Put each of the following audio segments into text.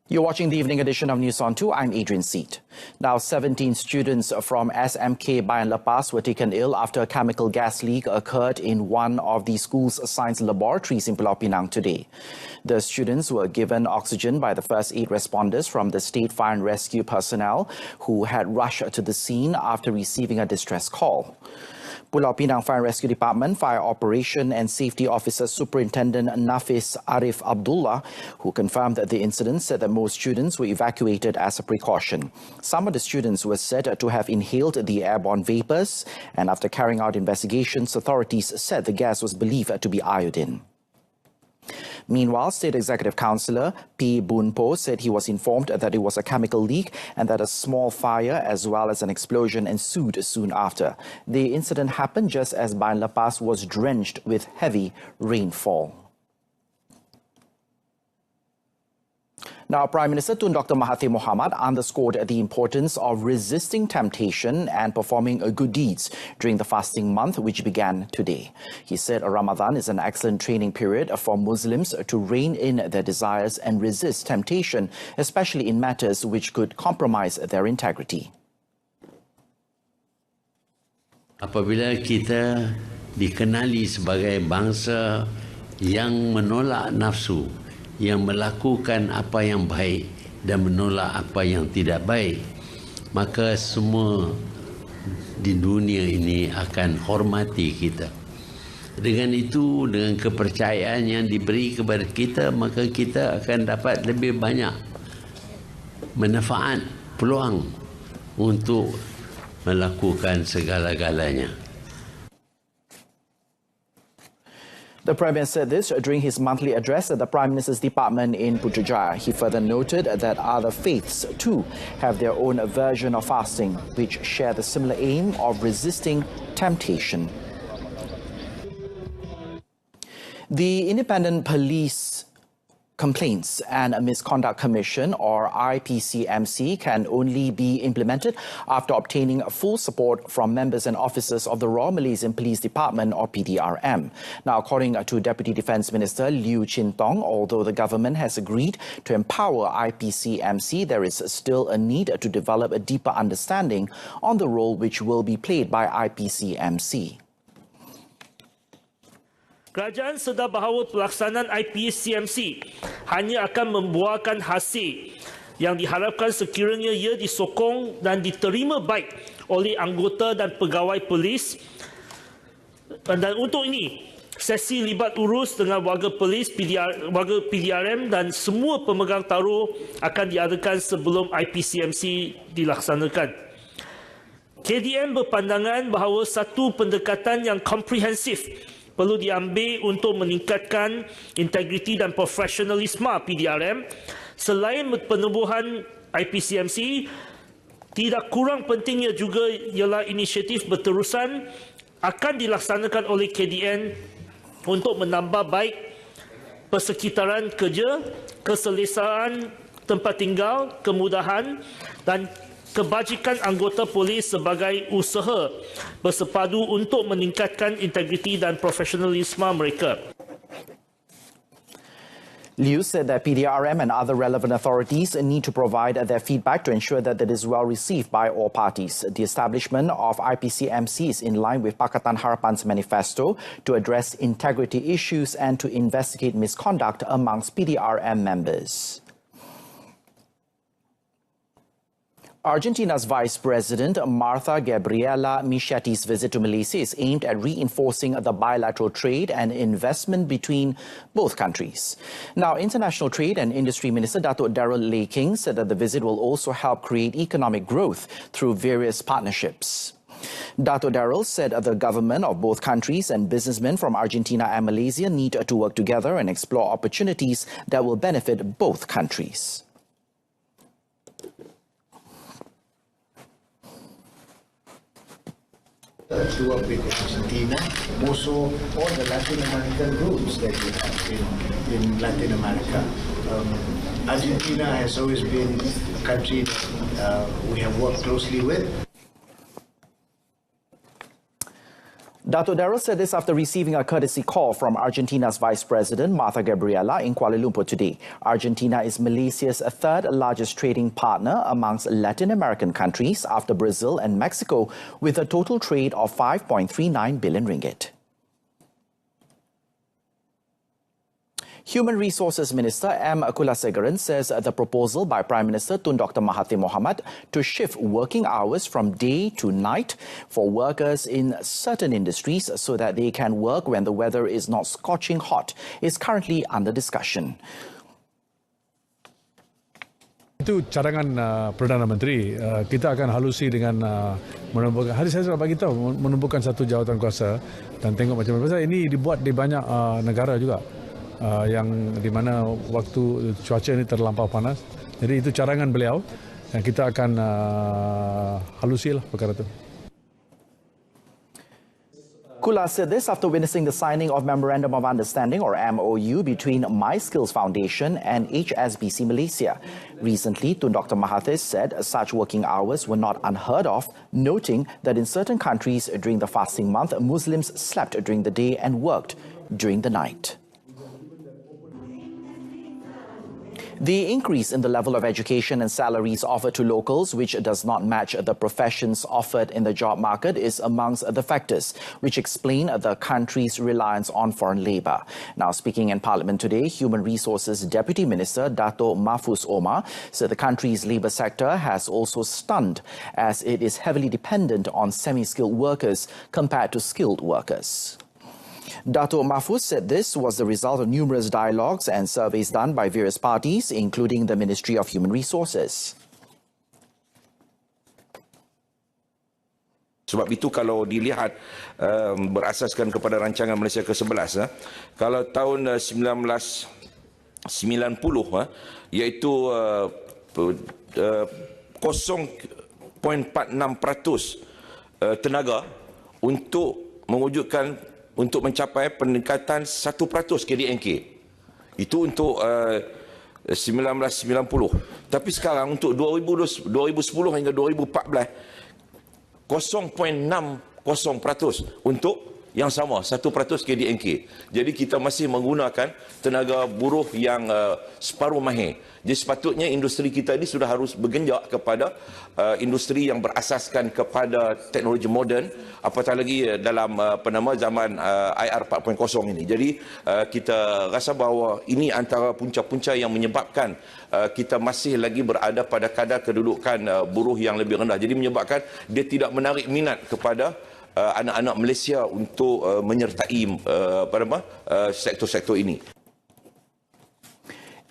You're watching the evening edition of News on 2. I'm Adrian Seat. Now, 17 students from SMK Bayan Lepas were taken ill after a chemical gas leak occurred in one of the school's science laboratories in Pulau Pinang today. The students were given oxygen by the first aid responders from the State Fire and Rescue personnel who had rushed to the scene after receiving a distress call. Pulau Pinang Fire and Rescue Department Fire Operation and Safety Officer Superintendent Nafis Arif Abdullah, who confirmed the incident, said that most students were evacuated as a precaution. Some of the students were said to have inhaled the airborne vapors, and after carrying out investigations, authorities said the gas was believed to be iodine. Meanwhile, State Executive Councillor P. Boon Po said he was informed that it was a chemical leak and that a small fire as well as an explosion ensued soon after. The incident happened just as Bayan Lepas was drenched with heavy rainfall. Now, Prime Minister Tun Dr. Mahathir Mohamad underscored the importance of resisting temptation and performing good deeds during the fasting month, which began today. He said Ramadan is an excellent training period for Muslims to rein in their desires and resist temptation, especially in matters which could compromise their integrity. Apabila kita dikenali sebagai bangsa yang menolak nafsu, yang melakukan apa yang baik dan menolak apa yang tidak baik, maka semua di dunia ini akan hormati kita. Dengan itu, dengan kepercayaan yang diberi kepada kita, maka kita akan dapat lebih banyak manfaat, peluang untuk melakukan segala-galanya. The Premier said this during his monthly address at the Prime Minister's department in Putrajaya. He further noted that other faiths too have their own version of fasting, which share the similar aim of resisting temptation. The Independent Police Complaints and Misconduct Commission, or IPCMC, can only be implemented after obtaining full support from members and officers of the Royal Malaysian Police Department, or PDRM. Now, according to Deputy Defence Minister Liew Chin Tong, although the government has agreed to empower IPCMC, there is still a need to develop a deeper understanding on the role which will be played by IPCMC. Kerajaan sedar bahawa pelaksanaan IPCMC hanya akan membuahkan hasil yang diharapkan sekiranya ia disokong dan diterima baik oleh anggota dan pegawai polis. Dan untuk ini, sesi libat urus dengan warga polis, warga PDRM dan semua pemegang taruh akan diadakan sebelum IPCMC dilaksanakan. KDM berpandangan bahawa satu pendekatan yang komprehensif perlu diambil untuk meningkatkan integriti dan profesionalisme PDRM. Selain penubuhan IPCMC, tidak kurang pentingnya juga ialah inisiatif berterusan akan dilaksanakan oleh KDN untuk menambah baik persekitaran kerja, keselesaan tempat tinggal, kemudahan dan kebajikan anggota polis sebagai usaha bersepadu untuk meningkatkan integriti dan profesionalisme mereka. Liew said that PDRM and other relevant authorities need to provide their feedback to ensure that it is well received by all parties. The establishment of IPCMC is in line with Pakatan Harapan's manifesto to address integrity issues and to investigate misconduct amongst PDRM members. Argentina's Vice President Marta Gabriela Micheletti's visit to Malaysia is aimed at reinforcing the bilateral trade and investment between both countries. Now, International Trade and Industry Minister Datuk Darrell Ley King said that the visit will also help create economic growth through various partnerships. Datuk Darrell said the government of both countries and businessmen from Argentina and Malaysia need to work together and explore opportunities that will benefit both countries. To work with Argentina, also all the Latin American groups that we have in Latin America. Argentina has always been a country that we have worked closely with. Dato' Darrell said this after receiving a courtesy call from Argentina's Vice President Martha Gabriela in Kuala Lumpur today. Argentina is Malaysia's third largest trading partner amongst Latin American countries after Brazil and Mexico, with a total trade of 5.39 billion ringgit. Human Resources Minister M. Kulasegaran says the proposal by Prime Minister Tun Dr. Mahathir Mohamad to shift working hours from day to night for workers in certain industries so that they can work when the weather is not scorching hot is currently under discussion. Itu cadangan Perdana Menteri. Kita akan halusi dengan menumbuhkan. Hari saya sudah bagi tahu menumbuhkan satu jawatan kuasa dan tengok macam mana. Ini dibuat di banyak negara juga. Yang di mana waktu cuaca ini terlampau panas. Jadi itu cadangan beliau dan kita akan halusilah perkara itu. Kula said this after witnessing the signing of Memorandum of Understanding or MOU between MySkills Foundation and HSBC Malaysia. Recently, Tun Dr. Mahathir said such working hours were not unheard of, noting that in certain countries during the fasting month, Muslims slept during the day and worked during the night. The increase in the level of education and salaries offered to locals, which does not match the professions offered in the job market, is amongst the factors which explain the country's reliance on foreign labour. Now, speaking in Parliament today, Human Resources Deputy Minister Dato' Mahfuz Omar said the country's labour sector has also stunned as it is heavily dependent on semi-skilled workers compared to skilled workers. Dato' Mahfuz said this was the result of numerous dialogues and surveys done by various parties, including the Ministry of Human Resources. Sebab itu kalau dilihat berasaskan kepada rancangan Malaysia ke-11, kalau tahun 1990 iaitu 0.46% tenaga untuk mewujudkan untuk mencapai peningkatan 1% KDNK. Itu untuk 1990. Tapi sekarang untuk 2010 hingga 2014, 0.60% untuk yang sama, 1% KDNK. Jadi kita masih menggunakan tenaga buruh yang separuh mahir. Jadi sepatutnya industri kita ini sudah harus bergenjak kepada industri yang berasaskan kepada teknologi moden, apatah lagi dalam zaman IR 4.0 ini. Jadi kita rasa bahawa ini antara punca-punca yang menyebabkan kita masih lagi berada pada kadar kedudukan buruh yang lebih rendah. Jadi menyebabkan dia tidak menarik minat kepada anak-anak Malaysia untuk menyertai sektor-sektor ini.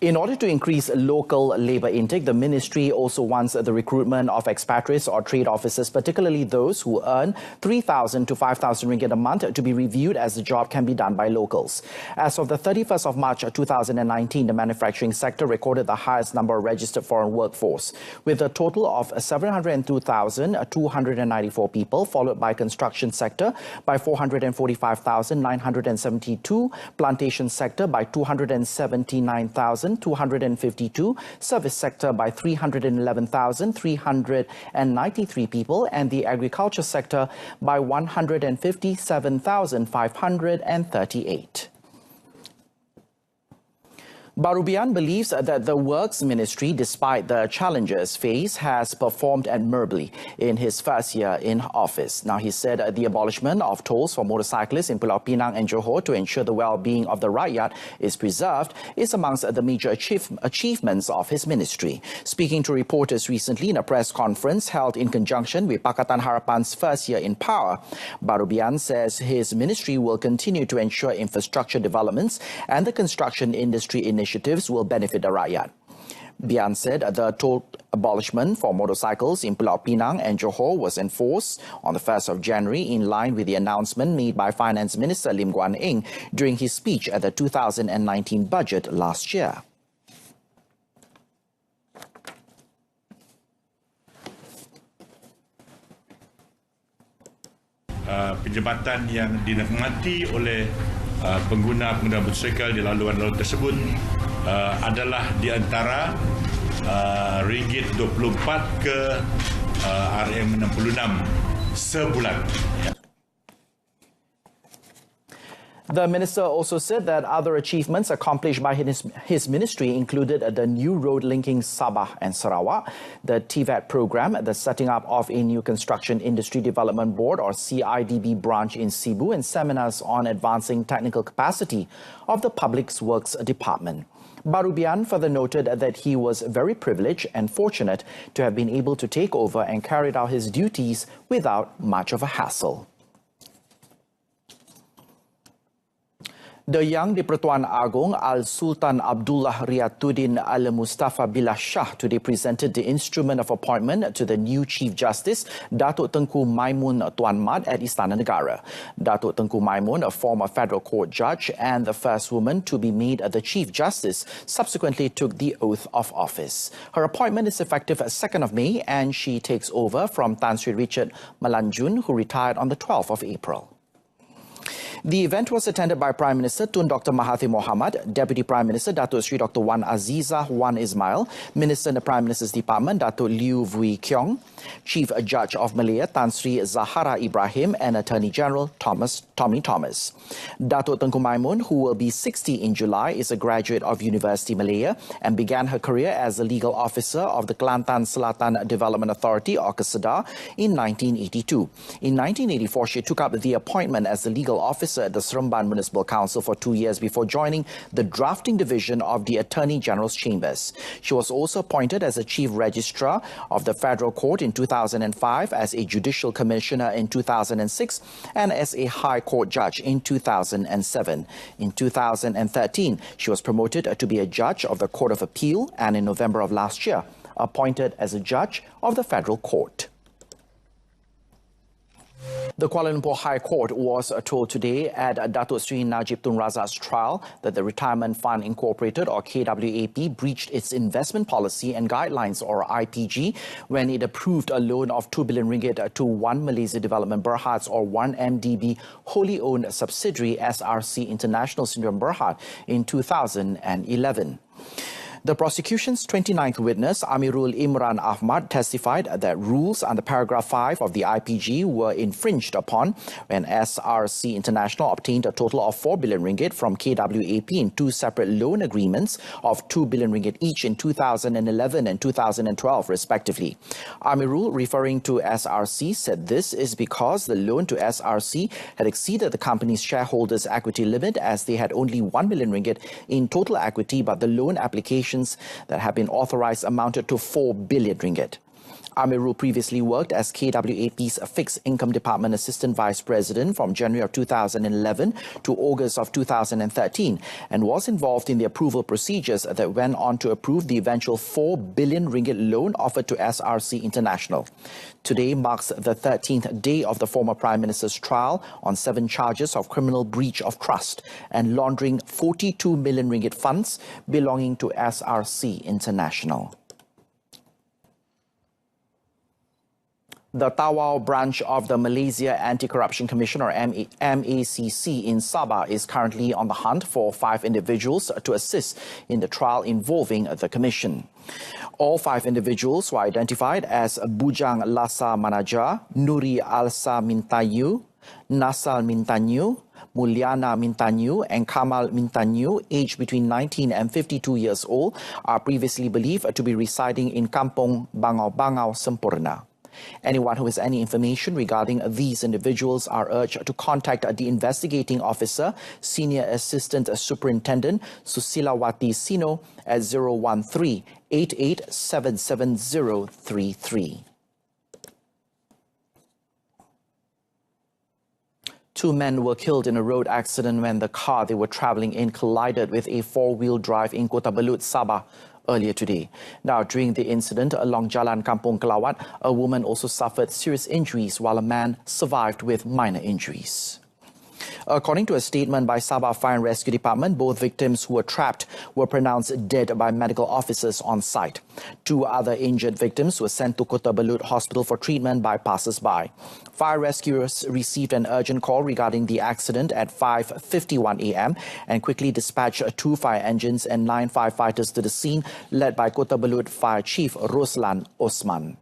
In order to increase local labour intake, the ministry also wants the recruitment of expatriates or trade officers, particularly those who earn 3,000 to 5,000 ringgit a month, to be reviewed as the job can be done by locals. As of the 31st of March 2019, the manufacturing sector recorded the highest number of registered foreign workforce, with a total of 702,294 people, followed by construction sector by 445,972, plantation sector by 279,252, service sector by 311,393 people, and the agriculture sector by 157,538. Barubian believes that the Works Ministry, despite the challenges faced, has performed admirably in his first year in office. Now, he said the abolishment of tolls for motorcyclists in Pulau Pinang and Johor to ensure the well-being of the rakyat is preserved is amongst the major achievements of his ministry. Speaking to reporters recently in a press conference held in conjunction with Pakatan Harapan's first year in power, Barubian says his ministry will continue to ensure infrastructure developments and the construction industry initiatives will benefit the rakyat. Bian said the toll abolishment for motorcycles in Pulau Pinang and Johor was enforced on the 1st of January in line with the announcement made by Finance Minister Lim Guan Eng during his speech at the 2019 budget last year. Penjabatan yang dinikmati oleh pengguna-pengguna motosikal di laluan-laluan tersebut adalah di antara ringgit 24 ke RM66 sebulan. The minister also said that other achievements accomplished by his ministry included the new road linking Sabah and Sarawak, the TVET program, the setting up of a new Construction Industry Development Board or CIDB branch in Cebu, and seminars on advancing technical capacity of the Public Works Department. Barubian further noted that he was very privileged and fortunate to have been able to take over and carry out his duties without much of a hassle. The Yang di-Pertuan Agong Al-Sultan Abdullah Riyatuddin Al-Mustafa Billah Shah today presented the instrument of appointment to the new Chief Justice, Datuk Tengku Maimun Tuan Mat at Istana Negara. Datuk Tengku Maimun, a former federal court judge and the first woman to be made the Chief Justice, subsequently took the oath of office. Her appointment is effective 2nd of May and she takes over from Tan Sri Richard Melanjun, who retired on the 12th of April. The event was attended by Prime Minister Tun Dr. Mahathir Mohamad, Deputy Prime Minister Datuk Sri Dr. Wan Azizah Wan Ismail, Minister in the Prime Minister's Department Datuk Liew Vui Keong, Chief Judge of Malaya Tan Sri Zahara Ibrahim, and Attorney General Tommy Thomas. Datuk Tengku Maimun, who will be 60 in July, is a graduate of University Malaya and began her career as a legal officer of the Kelantan Selatan Development Authority or KESEDA in 1982. In 1984, she took up the appointment as the legal officer at the Seremban Municipal Council for 2 years before joining the drafting division of the Attorney General's Chambers. She was also appointed as a Chief Registrar of the Federal Court in 2005, as a Judicial Commissioner in 2006, and as a High Court Judge in 2007. In 2013, she was promoted to be a Judge of the Court of Appeal and in November of last year, appointed as a Judge of the Federal Court. The Kuala Lumpur High Court was told today at Datuk Sri Najib Tun Razak's trial that the Retirement Fund Incorporated or KWAP breached its investment policy and guidelines or IPG when it approved a loan of 2 billion ringgit to One Malaysia Development Berhad or 1MDB wholly owned subsidiary SRC International Sdn Bhd in 2011. The prosecution's 29th witness, Amirul Imran Ahmad, testified that rules under paragraph 5 of the IPG were infringed upon when SRC International obtained a total of 4 billion ringgit from KWAP in two separate loan agreements of 2 billion ringgit each in 2011 and 2012, respectively. Amirul, referring to SRC, said this is because the loan to SRC had exceeded the company's shareholders' equity limit, as they had only 1 billion ringgit in total equity, but the loan application that have been authorized amounted to 4 billion ringgit. Amirul previously worked as KWAP's Fixed Income Department Assistant Vice President from January of 2011 to August of 2013 and was involved in the approval procedures that went on to approve the eventual 4 billion ringgit loan offered to SRC International. Today marks the 13th day of the former Prime Minister's trial on 7 charges of criminal breach of trust and laundering 42 million ringgit funds belonging to SRC International. The Tawau branch of the Malaysia Anti-Corruption Commission or MACC in Sabah is currently on the hunt for 5 individuals to assist in the trial involving the commission. All 5 individuals were identified as Bujang Lasa Manaja, Nuri Alsa Mintayu, Nasal Mintanyu, Mulyana Mintanyu and Kamal Mintanyu, aged between 19 and 52 years old, are previously believed to be residing in Kampung Bangau-Bangau, Sempurna. Anyone who has any information regarding these individuals are urged to contact the investigating officer, Senior Assistant Superintendent Susilawati Sino at 013-8877-033. 2 men were killed in a road accident when the car they were travelling in collided with a 4-wheel drive in Kota Belud, Sabah, earlier today. Now, during the incident along Jalan Kampung Kelawat, a woman also suffered serious injuries while a man survived with minor injuries. According to a statement by Sabah Fire and Rescue Department, both victims who were trapped were pronounced dead by medical officers on site. 2 other injured victims were sent to Kota Belud Hospital for treatment by passers-by. Fire rescuers received an urgent call regarding the accident at 5:51 a.m. and quickly dispatched 2 fire engines and 9 firefighters to the scene, led by Kota Belud Fire Chief Roslan Osman.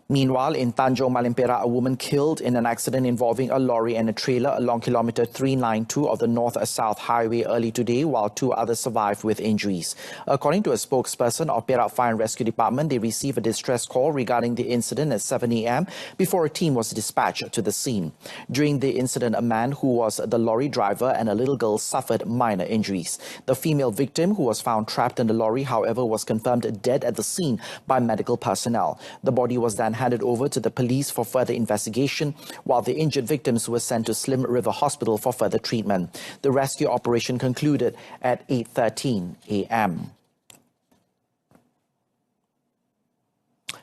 Meanwhile, in Tanjung Malimpera, a woman killed in an accident involving a lorry and a trailer along kilometer 392 of the North-South Highway early today, while 2 others survived with injuries. According to a spokesperson of Perak Fire and Rescue Department, they received a distress call regarding the incident at 7 a.m. before a team was dispatched to the scene. During the incident, a man who was the lorry driver and a little girl suffered minor injuries. The female victim, who was found trapped in the lorry, however, was confirmed dead at the scene by medical personnel. The body was then handed over to the police for further investigation, while the injured victims were sent to Slim River Hospital for further treatment. The rescue operation concluded at 8:13 a.m.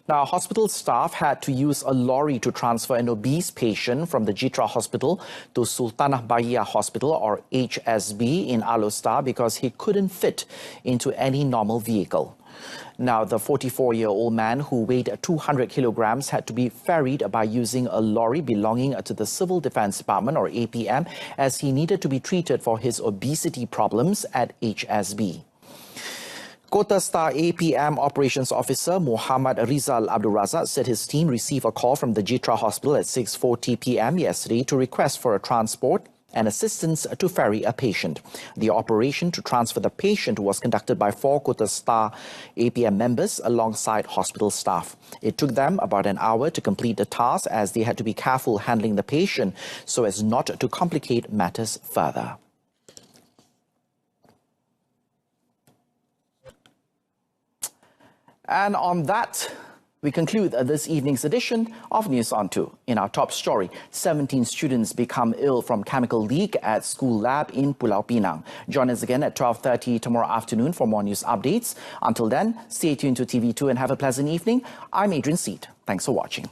Now, hospital staff had to use a lorry to transfer an obese patient from the Jitra Hospital to Sultanah Bahia Hospital, or HSB, in Alor because he couldn't fit into any normal vehicle. Now, the 44-year-old man who weighed 200 kilograms had to be ferried by using a lorry belonging to the Civil Defence Department, or APM, as he needed to be treated for his obesity problems at HSB. Kota Star APM Operations Officer Muhammad Rizal Abdul Razak said his team received a call from the Jitra Hospital at 6:40 p.m. yesterday to request for a transport and assistance to ferry a patient. The operation to transfer the patient was conducted by 4 Kota Star APM members alongside hospital staff. It took them about an hour to complete the task, as they had to be careful handling the patient so as not to complicate matters further. And on that, we conclude this evening's edition of News on 2. In our top story, 17 students become ill from chemical leak at school lab in Pulau Pinang. Join us again at 12:30 tomorrow afternoon for more news updates. Until then, stay tuned to TV2 and have a pleasant evening. I'm Adrian Seat. Thanks for watching.